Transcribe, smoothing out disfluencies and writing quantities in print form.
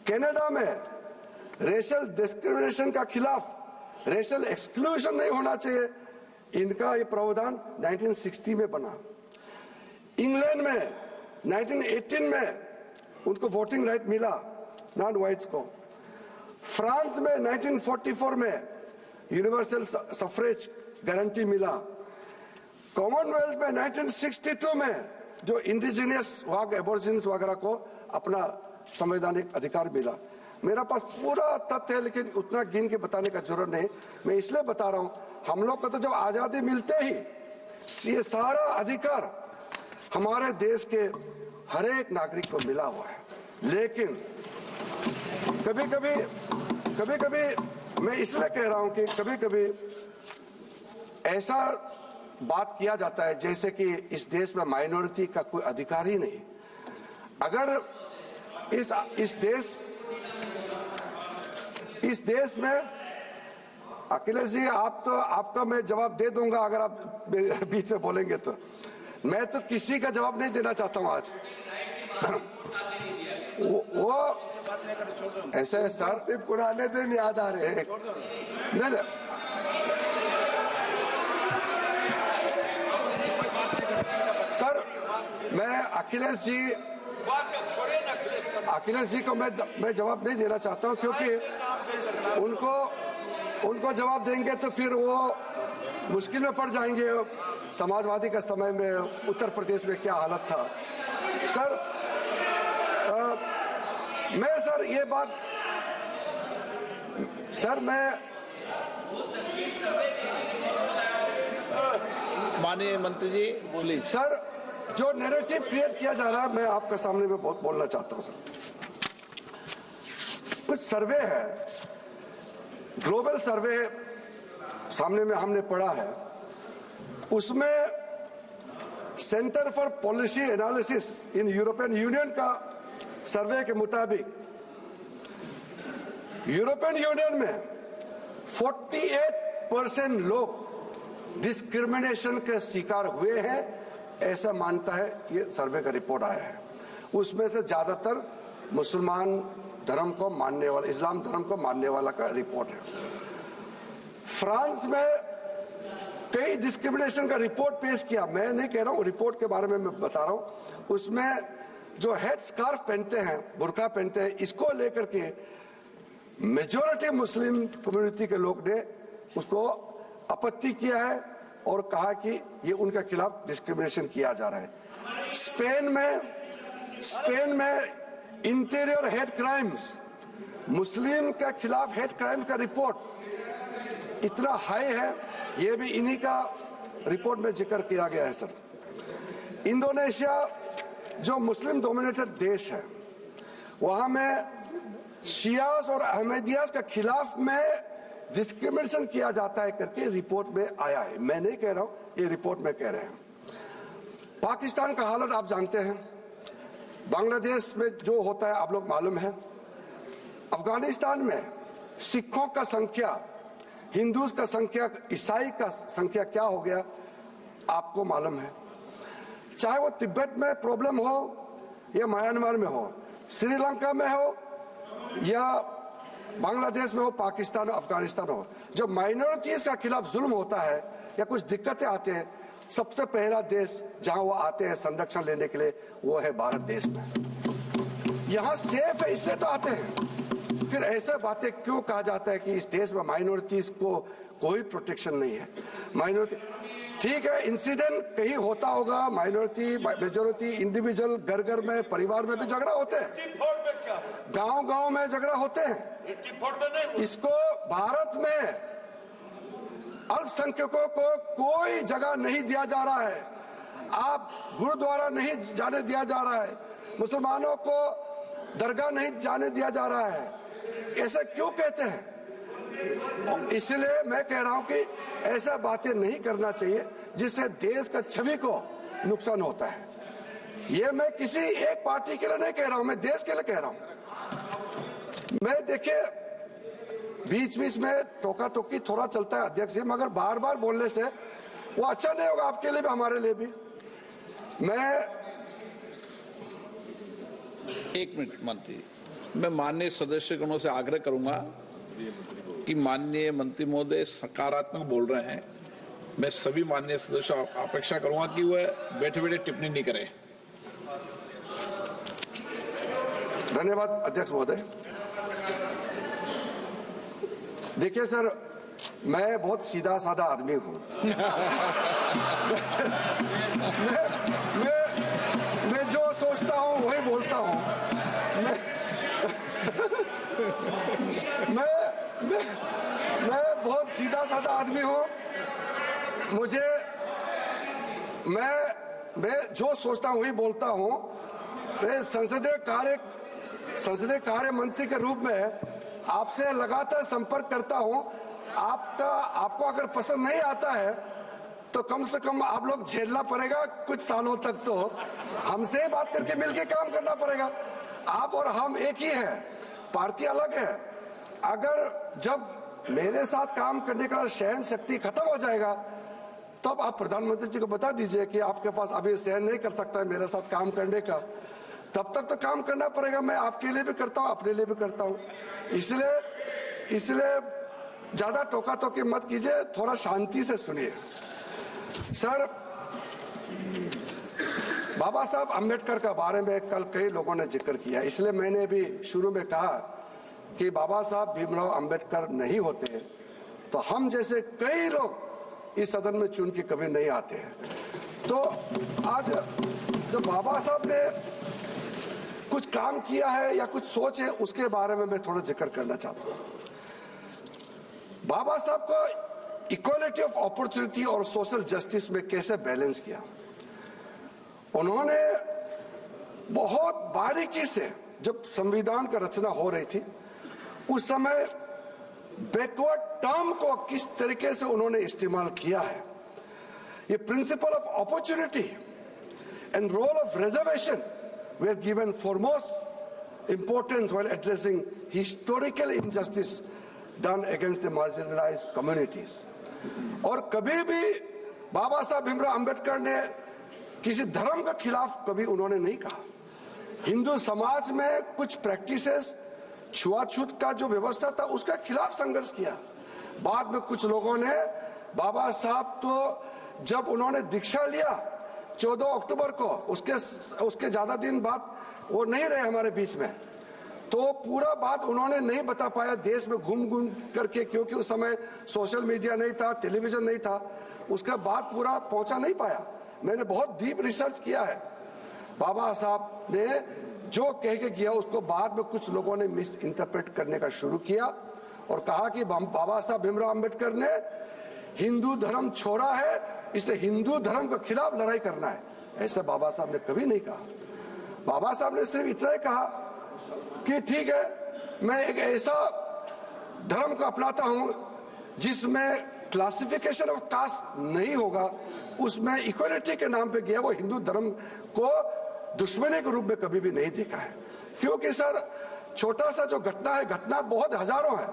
Canada में racial discrimination का खिलाफ, रेशियल एक्सक्लूजन नहीं होना चाहिए, इनका ये प्रावधान 1960 में बना। इंग्लैंड में 1918 में उनको वोटिंग राइट मिला, नॉन व्हाइट्स को। फ्रांस में 1944 में यूनिवर्सल सफरेज गारंटी मिला। कॉमनवेल्थ में 1962 में जो इंडिजिनियस वहां के एबोरिजिन्स वगैरह को अपना संवैधानिक अधिकार मिला। मेरा पास पूरा तथ्य है, लेकिन उतना गिन के बताने का जरूरत नहीं। मैं इसलिए बता रहा हूं, हम लोग को तो जब आजादी मिलते ही ये सारा अधिकार हमारे देश के हर एक नागरिक को मिला हुआ है। लेकिन कभी कभी मैं इसलिए कह रहा हूं कि कभी कभी ऐसा बात किया जाता है जैसे कि इस देश में माइनॉरिटी का कोई अधिकार ही नहीं। अगर इस देश में अखिलेश जी, आपका मैं जवाब दे दूंगा अगर आप बीच में बोलेंगे तो। मैं तो किसी का जवाब नहीं देना चाहता हूं आज। वो ऐसे है सर, पुराने दिन याद आ रहे हैं। नहीं, सर मैं अखिलेश जी को मैं जवाब नहीं देना चाहता हूं, क्योंकि उनको जवाब देंगे तो फिर वो मुश्किल में पड़ जाएंगे। समाजवादी का समय में उत्तर प्रदेश में क्या हालत था सर। मैं सर ये बात सर मैं माननीय मंत्री जी बोलिए। सर जो नैरेटिव क्रिएट किया जा रहा है, मैं आपके सामने में बोलना चाहता हूं सर। कुछ सर्वे है, ग्लोबल सर्वे सामने में हमने पढ़ा है, उसमें centre for policy analysis in European union का सर्वे के मुताबिक यूरोपियन यूनियन में 48% लोग डिस्क्रिमिनेशन के शिकार हुए हैं, ऐसा मानता है ये सर्वे का रिपोर्ट आया है। उसमें से ज्यादातर मुसलमान धर्म को मानने वाला, इस्लाम धर्म को मानने वाला का रिपोर्ट है। फ्रांस में कई डिस्क्रिमिनेशन का रिपोर्ट पेश किया। मैं नहीं कह रहा हूं, रिपोर्ट के बारे में मैं बता रहा हूं। उसमें जो हेड स्कार्फ पहनते हैं, बुर्का पहनते हैं, इसको लेकर के मेजॉरिटी मुस्लिम कम्युनिटी के लोग ने उसको आपत्ति किया है और कहा कि ये उनके खिलाफ डिस्क्रिमिनेशन किया जा रहा है। स्पेन में इंटीरियर हेड क्राइम्स, मुस्लिम के खिलाफ हेड क्राइम का रिपोर्ट इतना हाई है, ये भी इन्हीं का रिपोर्ट में जिक्र किया गया है सर। इंडोनेशिया जो मुस्लिम डोमिनेटेड देश है, वहां में शियास और अहमदियास के खिलाफ में डिस्क्रिमिनेशन किया जाता है करके रिपोर्ट में आया है। मैं नहीं कह रहा हूं, ये रिपोर्ट में कह रहे हैं। पाकिस्तान का हालत आप जानते हैं, बांग्लादेश में जो होता है आप लोग मालूम है, अफगानिस्तान में सिखों का संख्या, हिंदूज का संख्या, ईसाई का संख्या क्या हो गया आपको मालूम है। चाहे वो तिब्बत में प्रॉब्लम हो या म्यांमार में हो, श्रीलंका में हो या बांग्लादेश में हो, पाकिस्तान हो, अफगानिस्तान हो, जो माइनॉरिटीज का खिलाफ जुल्म होता है या कुछ दिक्कतें आते हैं, सबसे पहला देश जहां वो आते हैं संरक्षण लेने के लिए वो है भारत देश में। यहां सेफ है इसलिए तो आते हैं। फिर ऐसे बातें क्यों कहा जाता है कि इस देश में माइनॉरिटीज को कोई प्रोटेक्शन नहीं है। माइनॉरिटी ठीक है, इंसिडेंट कहीं होता होगा, माइनॉरिटी मेजोरिटी इंडिविजुअल घर घर में परिवार में भी झगड़ा होते हैं, गांव में झगड़ा होते हैं। इसको भारत में अल्पसंख्यकों को कोई जगह नहीं दिया जा रहा है। आप गुरुद्वारा नहीं जाने दिया जा रहा है, मुसलमानों को दरगाह नहीं जाने दिया जा रहा है। ऐसा क्यों कहते हैं? इसलिए मैं कह रहा हूं कि ऐसा बातें नहीं करना चाहिए जिससे देश का छवि को नुकसान होता है। ये मैं किसी एक पार्टी के लिए नहीं कह रहा हूं, मैं देश के लिए कह रहा हूं। मैं देखिए बीच में टोका टोकी थोड़ा चलता है अध्यक्ष जी, मगर बार बार बोलने से वो अच्छा नहीं होगा आपके लिए भी हमारे लिए भी। मैं 1 मिनट मंत्री मैं माननीय सदस्यगणों से आग्रह करूंगा कि माननीय मंत्री महोदय सकारात्मक बोल रहे हैं। मैं सभी माननीय सदस्य अपेक्षा करूंगा कि वह बैठे बैठे टिप्पणी नहीं करें। धन्यवाद अध्यक्ष महोदय। देखिए सर, मैं बहुत सीधा साधा आदमी हूं। मैं जो सोचता हूं वही बोलता हूं। मैं बहुत सीधा साधा आदमी हूं। मैं जो सोचता हूं वही बोलता हूं। मैं संसदीय कार्य मंत्री के रूप में आपसे लगातार संपर्क करता हूं। आपको अगर पसंद नहीं आता है तो कम से कम आप लोग झेलना पड़ेगा कुछ सालों तक। तो हमसे ही बात करके मिलके काम करना पड़ेगा। आप और हम एक ही हैं, पार्टी अलग है। अगर जब मेरे साथ काम करने का सहन शक्ति खत्म हो जाएगा तब आप प्रधानमंत्री जी को बता दीजिए कि आपके पास अभी सहन नहीं कर सकता है मेरे साथ काम करने का। तब तक तो काम करना पड़ेगा। मैं आपके लिए भी करता हूं, अपने लिए भी करता हूं। इसलिए ज्यादा टोका टोकी मत कीजिए, थोड़ा शांति से सुनिए। सर, बाबा साहब अम्बेडकर के बारे में कल कई लोगों ने जिक्र किया, इसलिए मैंने भी शुरू में कहा कि बाबा साहब भीमराव अम्बेडकर नहीं होते तो हम जैसे कई लोग इस सदन में चुन के कभी नहीं आते हैं। तो आज जो बाबा साहब ने कुछ काम किया है या कुछ सोच है उसके बारे में मैं थोड़ा जिक्र करना चाहता हूं। बाबा साहब को इक्वालिटी ऑफ अपॉर्चुनिटी और सोशल जस्टिस में कैसे बैलेंस किया, उन्होंने बहुत बारीकी से, जब संविधान का रचना हो रही थी उस समय बैकवर्ड टर्म को किस तरीके से उन्होंने इस्तेमाल किया है। ये principle of opportunity and role of reservation were given foremost importance while addressing historical injustice done against the marginalized communities. और कभी भी बाबा साहब भीमराव अंबेडकर ने किसी धर्म के खिलाफ कभी उन्होंने नहीं कहा। हिंदू समाज में कुछ प्रैक्टिसेस, छुआछूत का जो व्यवस्था था उसके खिलाफ संघर्ष किया। बाद में कुछ लोगों ने बाबा साहब तो जब उन्होंने दीक्षा लिया 14 अक्टूबर को, उसके ज्यादा दिन बाद वो नहीं रहे हमारे बीच में, तो पूरा बात उन्होंने नहीं बता पाया देश में घूम घूम करके, क्योंकि उस समय सोशल मीडिया नहीं था, टेलीविजन नहीं था। उसका बात पूरा पहुंचा नहीं पाया। मैंने बहुत डीप रिसर्च किया है। बाबा साहब ने जो कह के किया उसको बाद में कुछ लोगों ने मिस इंटरप्रेट करने का शुरू किया और कहा कि बाबा साहब भीमराव अंबेडकर ने हिंदू धर्म छोड़ा है इसलिए हिंदू धर्म के खिलाफ लड़ाई करना है। ऐसा बाबा साहब ने कभी नहीं कहा। बाबा साहब ने सिर्फ इतना ही कहा कि ठीक है, मैं एक ऐसा धर्म को अपनाता हूं जिसमें क्लासिफिकेशन ऑफ कास्ट नहीं होगा, उसमें इक्वालिटी के नाम पे गया। वो हिंदू धर्म को दुश्मनी के रूप में कभी भी नहीं देखा है। क्योंकि सर, छोटा सा जो घटना है, घटना बहुत हजारों है।